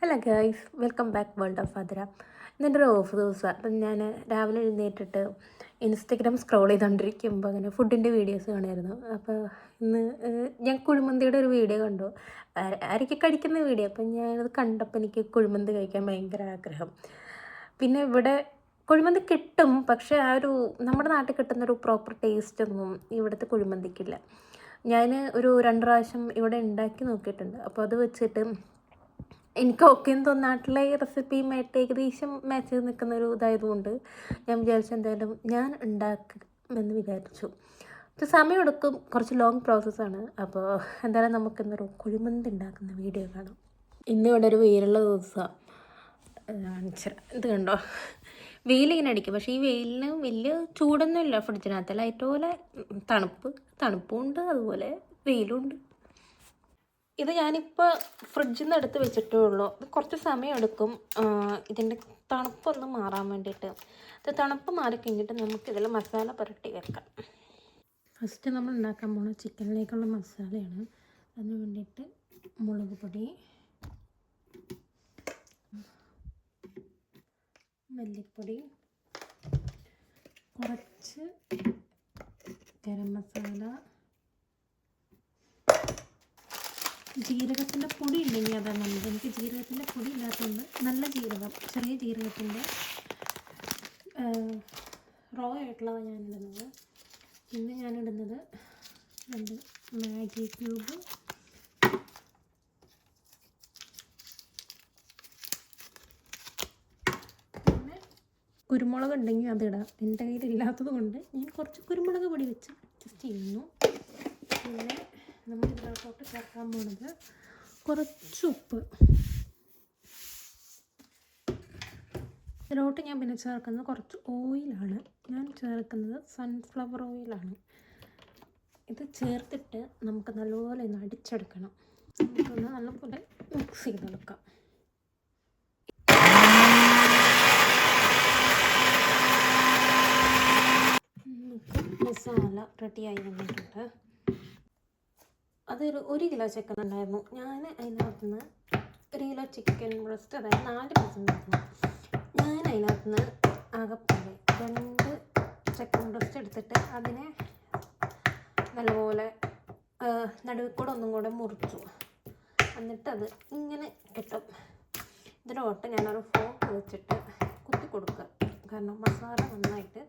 Hello guys, welcome back world of Athira. ഇന്നെൻ്റെ ഒരു of ദിവസമാണ്. അപ്പം ഞാൻ രാവിലെ എഴുന്നേറ്റിട്ട് ഇൻസ്റ്റഗ്രാം സ്ക്രോൾ ചെയ്തുകൊണ്ടിരിക്കുമ്പോൾ അങ്ങനെ ഫുഡിൻ്റെ വീഡിയോസ് കാണുമായിരുന്നു. അപ്പോൾ ഇന്ന് ഞാൻ കുഴിമന്തിയുടെ ഒരു വീഡിയോ കണ്ടു, ആരൊക്കെ കഴിക്കുന്ന വീഡിയോ. അപ്പം ഞാനത് കണ്ടപ്പോൾ എനിക്ക് കുഴിമന്തി കഴിക്കാൻ ഭയങ്കര ആഗ്രഹം. പിന്നെ ഇവിടെ കുഴിമന്തി കിട്ടും, പക്ഷേ ആ ഒരു നമ്മുടെ നാട്ടിൽ കിട്ടുന്നൊരു പ്രോപ്പർ ടേസ്റ്റൊന്നും ഇവിടുത്തെ കുഴിമന്തിക്കില്ല. ഞാൻ ഒരു 2 പ്രാവശ്യം ഇവിടെ ഉണ്ടാക്കി നോക്കിയിട്ടുണ്ട്. അപ്പോൾ അത് വെച്ചിട്ട് എനിക്ക് ഓക്കെന്ന് തോന്നുന്ന നാട്ടിലെ റെസിപ്പിയുമായിട്ട് ഏകദേശം മാച്ച് ചെയ്ത് നിൽക്കുന്ന ഒരു ഇതായതുകൊണ്ട് ഞാൻ വിചാരിച്ചു എന്തായാലും ഞാൻ ഉണ്ടാക്കുമെന്ന് വിചാരിച്ചു. ഇത് സമയമെടുക്കും, കുറച്ച് ലോങ് പ്രോസസ്സാണ്. അപ്പോൾ എന്തായാലും നമുക്കിന്നൊരു കുഴിമന്തി ഉണ്ടാക്കുന്ന വീഡിയോ കാണാം. ഇന്നിവിടെ ഒരു വെയിലുള്ള ദിവസമാണ്. ഇത് കണ്ടോ, വെയിലിങ്ങനെ അടിക്കും. പക്ഷേ ഈ വെയിലിന് വലിയ ചൂടൊന്നുമില്ല. ഫ്രിഡ്ജിനകത്ത് ലൈറ്റ് പോലെ തണുപ്പുണ്ട്, അതുപോലെ വെയിലുണ്ട്. ഇത് ഞാനിപ്പോൾ ഫ്രിഡ്ജിൽ നിന്ന് എടുത്ത് വെച്ചിട്ടേ ഉള്ളൂ. ഇത് കുറച്ച് സമയമെടുക്കും ഇതിൻ്റെ തണുപ്പൊന്ന് മാറാൻ വേണ്ടിയിട്ട്. ഇത് തണുപ്പ് മാറിക്കഴിഞ്ഞിട്ട് നമുക്കിതിൽ മസാല പുരട്ടി വെക്കാം. ഫസ്റ്റ് നമ്മൾ ഉണ്ടാക്കാൻ പോകുന്ന ചിക്കനിലേക്കുള്ള മസാലയാണ്. അതിന് വേണ്ടിയിട്ട് മുളക് പൊടി, മല്ലിപ്പൊടി, കുറച്ച് ഗരം മസാല, ജീരകത്തിൻ്റെ പൊടി ഉണ്ടെങ്കിൽ അതാണ് നല്ലത്. എനിക്ക് ജീരകത്തിൻ്റെ പൊടി ഇല്ലാത്തതുകൊണ്ട് നല്ല ജീരകം, ചെറിയ ജീരകത്തിൻ്റെ റോ ആയിട്ടുള്ളതാണ് ഞാനിടുന്നത്. പിന്നെ ഞാനിടുന്നത് 2 മാഗി ക്യൂബ്, പിന്നെ കുരുമുളക് ഉണ്ടെങ്കിൽ അതിടാം. എൻ്റെ കയ്യിലില്ലാത്തത് കൊണ്ട് ഞാൻ കുറച്ച് കുരുമുളക് പൊടി വെച്ച് അഡ്ജസ്റ്റ് ചെയ്യുന്നു. പിന്നെ നമ്മൾ ഇതിലോട്ട് ചേർക്കാൻ പോകുന്നത് കുറച്ച് ഉപ്പ്. ഇതിലോട്ട് ഞാൻ പിന്നെ ചേർക്കുന്നത് കുറച്ച് ഓയിലാണ്. ഞാൻ ചേർക്കുന്നത് സൺഫ്ലവർ ഓയിലാണ്. ഇത് ചേർത്തിട്ട് നമുക്ക് നല്ലപോലെ ഒന്ന് അടിച്ചെടുക്കണം. നമുക്കൊന്ന് നല്ലപോലെ മിക്സ് ചെയ്തെടുക്കാം. മസാല റെഡിയായി വന്നിട്ടുണ്ട്. അതൊരു 1 കിലോ ചിക്കൻ ഉണ്ടായിരുന്നു. ഞാൻ അതിനകത്ത് നിന്ന് 1 കിലോ ചിക്കൻ ബ്രസ്റ്റ്, അതായത് 4 പീസ് ഉണ്ടായിരുന്നു. ഞാൻ അതിനകത്ത് നിന്ന് ആകെപ്പോലെ 2 ചിക്കൻ ബ്രസ്റ്റ് എടുത്തിട്ട് അതിനെ നല്ലപോലെ നടുവിൽ കൂടെ ഒന്നും കൂടെ മുറിച്ചു. എന്നിട്ടത് ഇങ്ങനെ കിട്ടും. ഇതിലോട്ട് ഞാനൊരു ഫോർക്ക് വെച്ചിട്ട് കുത്തി കൊടുക്കുക, കാരണം മസാല നന്നായിട്ട്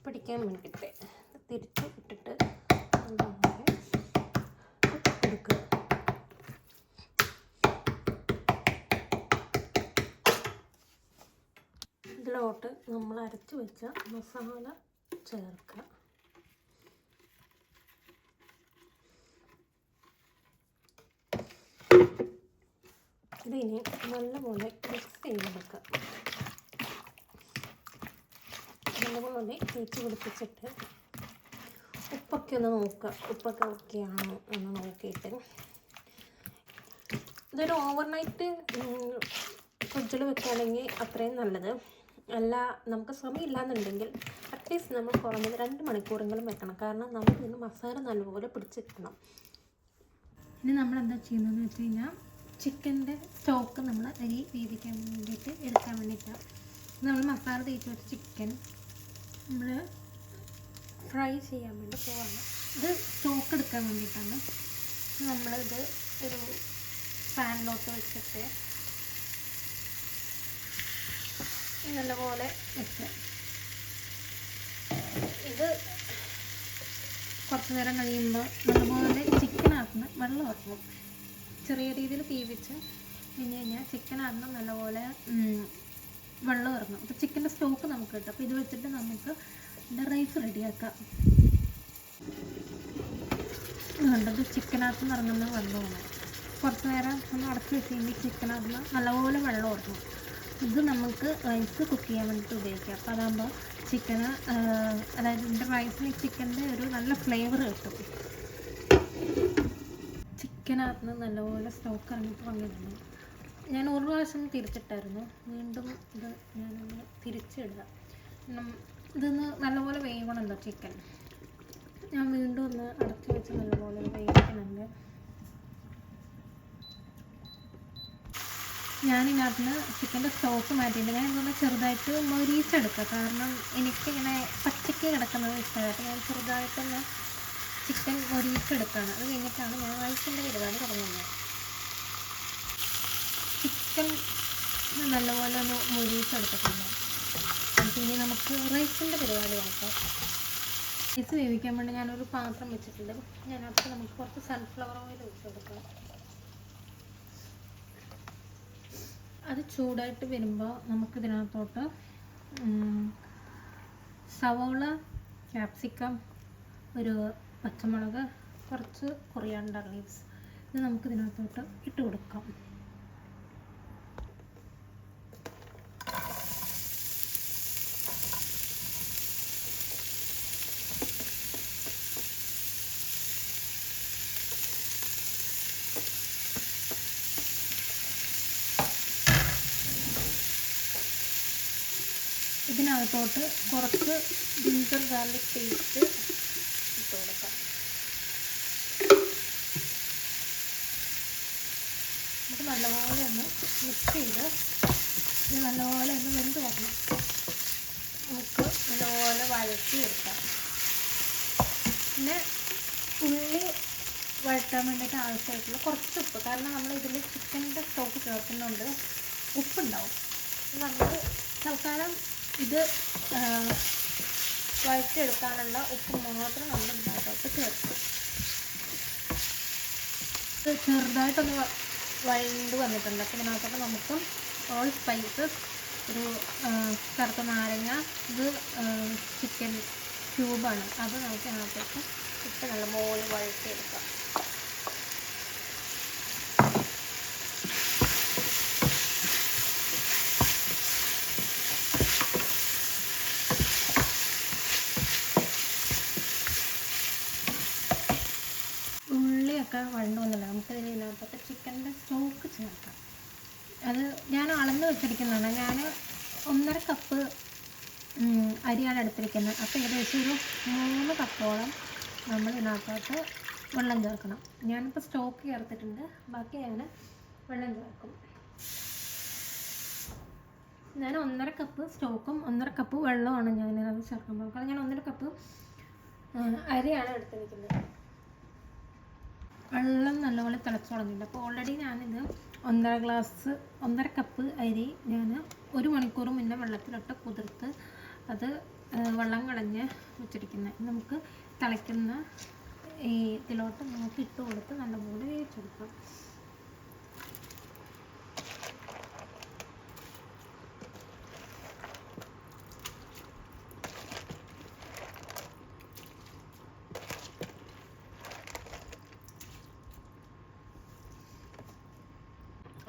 പിടിക്കാൻ വേണ്ടിയിട്ട്. തിരിച്ച് ഇട്ടിട്ട് ഇതിലോട്ട് നമ്മൾ അരച്ച് വെച്ച മസാല ചേർക്കുക. ഇതിനെ നല്ലപോലെ മിക്സ് ചെയ്തെടുക്കുക. നല്ലപോലെ തേച്ച് പിടിപ്പിച്ചിട്ട് ഉപ്പൊക്കെ ഒന്ന് നോക്കുക, ഉപ്പൊക്കെ ഓക്കെയാണോ എന്ന് നോക്കിയിട്ട്. ഇതൊരു ഓവർനൈറ്റ് ഫ്രിഡ്ജിൽ വെക്കുകയാണെങ്കിൽ അത്രയും നല്ലത്. അല്ല, നമുക്ക് സമയമില്ലാന്നുണ്ടെങ്കിൽ അറ്റ്ലീസ്റ്റ് നമ്മൾ കുറഞ്ഞത് 2 മണിക്കൂറെങ്കിലും വെക്കണം. കാരണം നമുക്ക് ഇതിന് മസാല നല്ലപോലെ പിടിച്ചിരിക്കണം. ഇനി നമ്മൾ എന്താ ചെയ്യുന്നതെന്ന് വെച്ച് കഴിഞ്ഞാൽ ചിക്കൻ്റെ സ്റ്റോക്ക് നമ്മൾ അരി വേവിക്കാൻ വേണ്ടിയിട്ട് എടുക്കാൻ വേണ്ടിയിട്ടാണ്. നമ്മൾ മസാല തേച്ച് വെച്ച ചിക്കൻ നമ്മൾ ഫ്രൈ ചെയ്യാൻ വേണ്ടി പോവാണ്. ഇത് സ്റ്റോക്ക് എടുക്കാൻ വേണ്ടിയിട്ടാണ്. നമ്മളിത് ഒരു പാനിലോട്ട് വെച്ചിട്ട് നല്ലപോലെ വെച്ച് ഇത് കുറച്ച് നേരം കഴിയുമ്പോൾ നല്ലപോലെ ചിക്കനകത്തുനിന്ന് വെള്ളം ഇറങ്ങും. ചെറിയ രീതിയിൽ തീ വെച്ച് കഴിഞ്ഞാൽ ചിക്കനകത്തുനിന്ന് നല്ലപോലെ വെള്ളം ഇറങ്ങും. അപ്പോൾ ചിക്കൻ്റെ സ്റ്റോക്ക് നമുക്ക് കിട്ടും. അപ്പോൾ ഇത് വെച്ചിട്ട് നമുക്ക് ഇതിൻ്റെ റൈസ് റെഡിയാക്കാം. കണ്ടത് ചിക്കനകത്തുനിന്ന് ഇറങ്ങുന്ന വെള്ളമാണ്. കുറച്ച് നേരം ഒന്ന് അടച്ച് വെച്ച് കഴിഞ്ഞാൽ ചിക്കനകത്തുനിന്ന് നല്ലപോലെ വെള്ളം ഇറങ്ങും. ഇത് നമുക്ക് റൈസ് കുക്ക് ചെയ്യാൻ വേണ്ടിയിട്ട് ഉപയോഗിക്കാം. അപ്പോൾ അതാകുമ്പോൾ ചിക്കന്, അതായത് ഇതിൻ്റെ റൈസിന് ചിക്കൻ്റെ ഒരു നല്ല ഫ്ലേവർ കിട്ടും. ചിക്കനകത്തുനിന്ന് നല്ലപോലെ സ്റ്റോക്ക് ഇറങ്ങിയിട്ട് വന്നിട്ടുണ്ട്. ഞാൻ 1 പ്രാവശ്യം തിരിച്ചിട്ടായിരുന്നു. വീണ്ടും ഇത് ഞാനൊന്ന് തിരിച്ചിടുക. ഇതൊന്ന് നല്ലപോലെ വേവണമല്ലോ ചിക്കൻ. ഞാൻ വീണ്ടും ഒന്ന് അടച്ച് വെച്ച് നല്ലപോലെ വേവിക്കുന്നുണ്ട്. ഞാനിതിനകത്ത് നിന്ന് ചിക്കൻ്റെ സ്റ്റോക്ക് മാറ്റിയിട്ട് ഞാൻ ഇതൊന്ന് ചെറുതായിട്ട് മൊരിയിച്ചെടുക്കുക. കാരണം എനിക്കിങ്ങനെ പച്ചയ്ക്ക് കിടക്കുന്നത് ഇഷ്ടമല്ല. അപ്പോൾ ഞാൻ ചെറുതായിട്ടൊന്ന് ചിക്കൻ മൊരിയിച്ചെടുക്കുകയാണ്. അത് കഴിഞ്ഞിട്ടാണ് ഞാൻ റൈസിൻ്റെ പരിപാടി തുടങ്ങുന്നത്. ചിക്കൻ നല്ലപോലെ ഒന്ന് മൊരിയിച്ചെടുത്തിട്ടുണ്ട്. ഇനി നമുക്ക് റൈസിൻ്റെ പരിപാടി നോക്കാം. റൈസ് വേവിക്കാൻ വേണ്ടി ഞാനൊരു പാത്രം വെച്ചിട്ടുണ്ട്. അതിനകത്ത് നമുക്ക് കുറച്ച് സൺഫ്ലവർ ഓയിൽ ഒഴിച്ച് കൊടുക്കാം. അത് ചൂടായിട്ട് വരുമ്പോൾ നമുക്കിതിനകത്തോട്ട് സവോള, ക്യാപ്സിക്കം, ഒരു പച്ചമുളക്, കുറച്ച് കൊറിയാണ്ടർ ലീവ്സ് ഇത് നമുക്കിതിനകത്തോട്ട് ഇട്ട് കൊടുക്കാം. ഇതിനകത്തോട്ട് കുറച്ച് ജിഞ്ചർ ഗാർലിക് പേസ്റ്റ് ഇട്ട് കൊടുക്കാം. നമുക്ക് നല്ലപോലെ ഒന്ന് മിക്സ് ചെയ്ത് ഇത് നല്ലപോലെ ഒന്ന് വെന്ത് വരണം. നമുക്ക് നല്ലപോലെ വഴറ്റിയെടുക്കാം. പിന്നെ ഉള്ളി വഴറ്റാൻ വേണ്ടിയിട്ട് ആവശ്യമായിട്ടുള്ള കുറച്ച് ഉപ്പ്, കാരണം നമ്മൾ ഇതിൽ ചിക്കൻ്റെ സ്റ്റോക്ക് ചേർക്കുന്നുണ്ട്, ഉപ്പുണ്ടാവും. നമ്മൾ തൽക്കാലം ഇത് വഴറ്റിയെടുക്കാനുള്ള ഉപ്പ് മാത്രം നമ്മൾ ഇതിനകത്തോട്ട് ചേർക്കും. ഇത് ചെറുതായിട്ടൊന്ന് വഴണ്ട് വന്നിട്ടുണ്ട്. അപ്പോൾ ഇതിനകത്തോട്ട് നമുക്ക് ഓൾ സ്പൈസസ്, ഒരു കറുത്ത നാരങ്ങ, ഇത് ചിക്കൻ ക്യൂബാണ്, അത് നമുക്ക് ഇതിനകത്തോട്ട് ഇട്ട് നല്ലപോലെ വഴറ്റിയെടുക്കാം. ഉള്ളിയൊക്കെ വഴണ്ട് വന്നില്ല. നമുക്ക് ഇതിനകത്തൊക്കെ ചിക്കൻ്റെ സ്റ്റോക്ക് ചേർക്കാം. അത് ഞാൻ അളന്ന് വെച്ചിരിക്കുന്നതാണ്. ഞാൻ 1.5 കപ്പ് അരിയാണ് എടുത്തിരിക്കുന്നത്. അപ്പോൾ ഏകദേശം ഒരു 3 കപ്പോളം നമ്മൾ ഇതിനകത്തോട്ട് വെള്ളം ചേർക്കണം. ഞാനിപ്പോൾ സ്റ്റോക്ക് ചേർത്തിട്ടുണ്ട്, ബാക്കി ഞാൻ വെള്ളം ചേർക്കും. ഞാൻ 1.5 കപ്പ് സ്റ്റോക്കും 1.5 കപ്പ് വെള്ളമാണ് ഞാൻ ഇതിനകത്ത് ചേർക്കുമ്പോൾ. കാരണം ഞാൻ 1.5 കപ്പ് അരിയാണ് എടുത്തിരിക്കുന്നത്. വെള്ളം നല്ലപോലെ തിളച്ച് തുടങ്ങിയിട്ടുണ്ട്. അപ്പോൾ ഓൾറെഡി ഞാനിത് 1.5 കപ്പ് അരി ഞാൻ 1 മണിക്കൂർ മുന്നേ വെള്ളത്തിലിട്ട് കുതിർത്ത് അത് വെള്ളം കളഞ്ഞ് വെച്ചിരിക്കുന്നത്. നമുക്ക് തിളയ്ക്കുന്ന ഈ ഇതിലോട്ട് നമുക്ക് ഇട്ട് കൊടുത്ത് നല്ലപോലെ വേവിച്ചെടുക്കാം.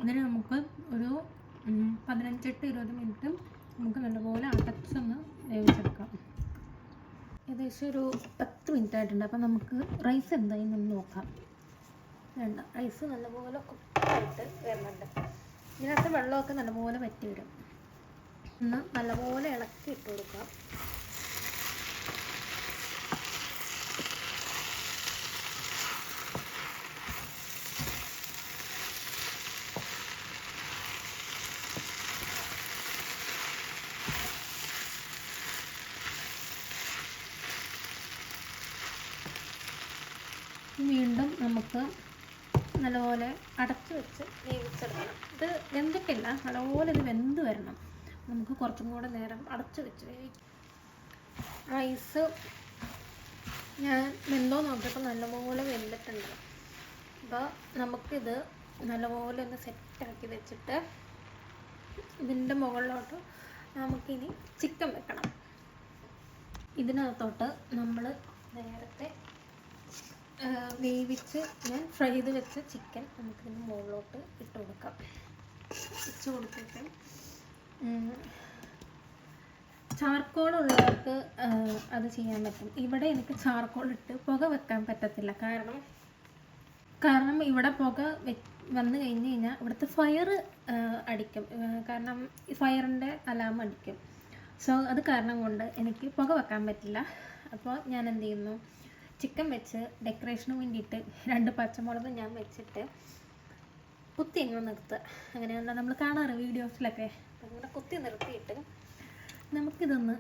അതിന് നമുക്ക് ഒരു 15-20 മിനിറ്റ് നമുക്ക് നല്ലപോലെ അടച്ചൊന്ന് വേവിച്ചെടുക്കാം. ഏകദേശം ഒരു 10 മിനിറ്റ് ആയിട്ടുണ്ട്. അപ്പം നമുക്ക് റൈസ് എന്തായി നിന്ന് നോക്കാം. വേണ്ട, റൈസ് നല്ലപോലെ കുക്കായിട്ട് വരുന്നുണ്ട്. ഇതിനകത്ത് വെള്ളമൊക്കെ നല്ലപോലെ വറ്റി വരും. ഒന്ന് നല്ലപോലെ ഇളക്കി ഇട്ട് കൊടുക്കാം. വീണ്ടും നമുക്ക് നല്ലപോലെ അടച്ച് വെച്ച് വേവിച്ചെടുക്കണം. ഇത് വെന്തിട്ടില്ല, നല്ലപോലെ ഇത് വെന്ത് വരണം. നമുക്ക് കുറച്ചും കൂടെ നേരം അടച്ച് വെച്ച് വേവിക്കാം. റൈസ് ഞാൻ വെന്തോ നോക്കിയപ്പോൾ നല്ലപോലെ വെന്തിട്ടുണ്ട്. അപ്പോൾ നമുക്കിത് നല്ലപോലെ ഒന്ന് സെറ്റാക്കി വെച്ചിട്ട് ഇതിൻ്റെ മുകളിലോട്ട് നമുക്കിനി ചിക്കൻ വെക്കണം. ഇതിനകത്തോട്ട് നമ്മൾ നേരത്തെ വേവിച്ച് ഞാൻ ഫ്രൈ ചെയ്ത് വെച്ച ചിക്കൻ നമുക്കിതിന് മുകളിലോട്ട് ഇട്ട് കൊടുക്കാം. ഇട്ട് കൊടുത്തിട്ട് ചാർക്കോൾ ഉള്ളവർക്ക് അത് ചെയ്യാൻ പറ്റും. ഇവിടെ എനിക്ക് ചാർക്കോൾ ഇട്ട് പുക വെക്കാൻ പറ്റത്തില്ല. കാരണം ഇവിടെ പുക വന്നു കഴിഞ്ഞ് കഴിഞ്ഞാൽ ഇവിടുത്തെ ഫയർ അടിക്കും. കാരണം ഫയറിൻ്റെ അലാം അടിക്കും. സോ അത് കാരണം കൊണ്ട് എനിക്ക് പുക വെക്കാൻ പറ്റില്ല. അപ്പോൾ ഞാൻ എന്ത് ചെയ്യുന്നു, ചിക്കൻ വെച്ച് ഡെക്കറേഷന് വേണ്ടിയിട്ട് 2 പച്ചമുളക് ഞാൻ വെച്ചിട്ട് കുത്തി ഇങ്ങനെ നിർത്തുക. അങ്ങനെയല്ല നമ്മൾ കാണാറ് വീഡിയോസിലൊക്കെ. അപ്പം ഇങ്ങനെ കുത്തി നിർത്തിയിട്ട് നമുക്കിതൊന്ന്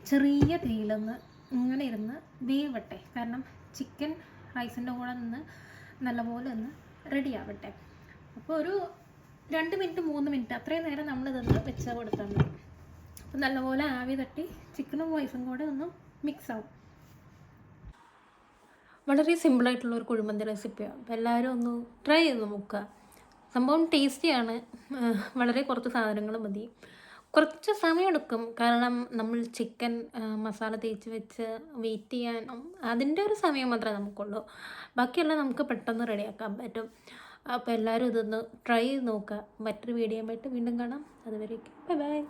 ചെറിയ തീയിലൊന്ന് ഇങ്ങനെ ഇരുന്ന് വേവട്ടെ. കാരണം ചിക്കൻ റൈസിൻ്റെ കൂടെ നിന്ന് നല്ലപോലെ ഒന്ന് റെഡി ആവട്ടെ. അപ്പോൾ ഒരു 2 മിനിറ്റ് 3 മിനിറ്റ് അത്രയും നേരം നമ്മളിതൊന്ന് വെച്ച് കൊടുത്താൽ മതി. അപ്പോൾ നല്ലപോലെ ആവി തട്ടി ചിക്കനും റൈസും കൂടെ ഒന്ന് മിക്സ് ആവും. വളരെ സിമ്പിളായിട്ടുള്ളൊരു കുഴിമന്തി റെസിപ്പിയാണ്. അപ്പോൾ എല്ലാവരും ഒന്ന് ട്രൈ ചെയ്ത് നോക്കുക. സംഭവം ടേസ്റ്റിയാണ്. വളരെ കുറച്ച് സാധനങ്ങൾ മതി. കുറച്ച് സമയമെടുക്കും, കാരണം നമ്മൾ ചിക്കൻ മസാല തേച്ച് വെച്ച് വെയിറ്റ് ചെയ്യാനും അതിൻ്റെ ഒരു സമയം മാത്രമേ നമുക്കുള്ളൂ. ബാക്കിയെല്ലാം നമുക്ക് പെട്ടെന്ന് റെഡിയാക്കാൻ പറ്റും. അപ്പോൾ എല്ലാവരും ഇതൊന്ന് ട്രൈ ചെയ്ത് നോക്കുക. മറ്റൊരു വീഡിയോ ആയിട്ട് വീണ്ടും കാണാം. അതുവരേക്കും ബൈ ബൈ.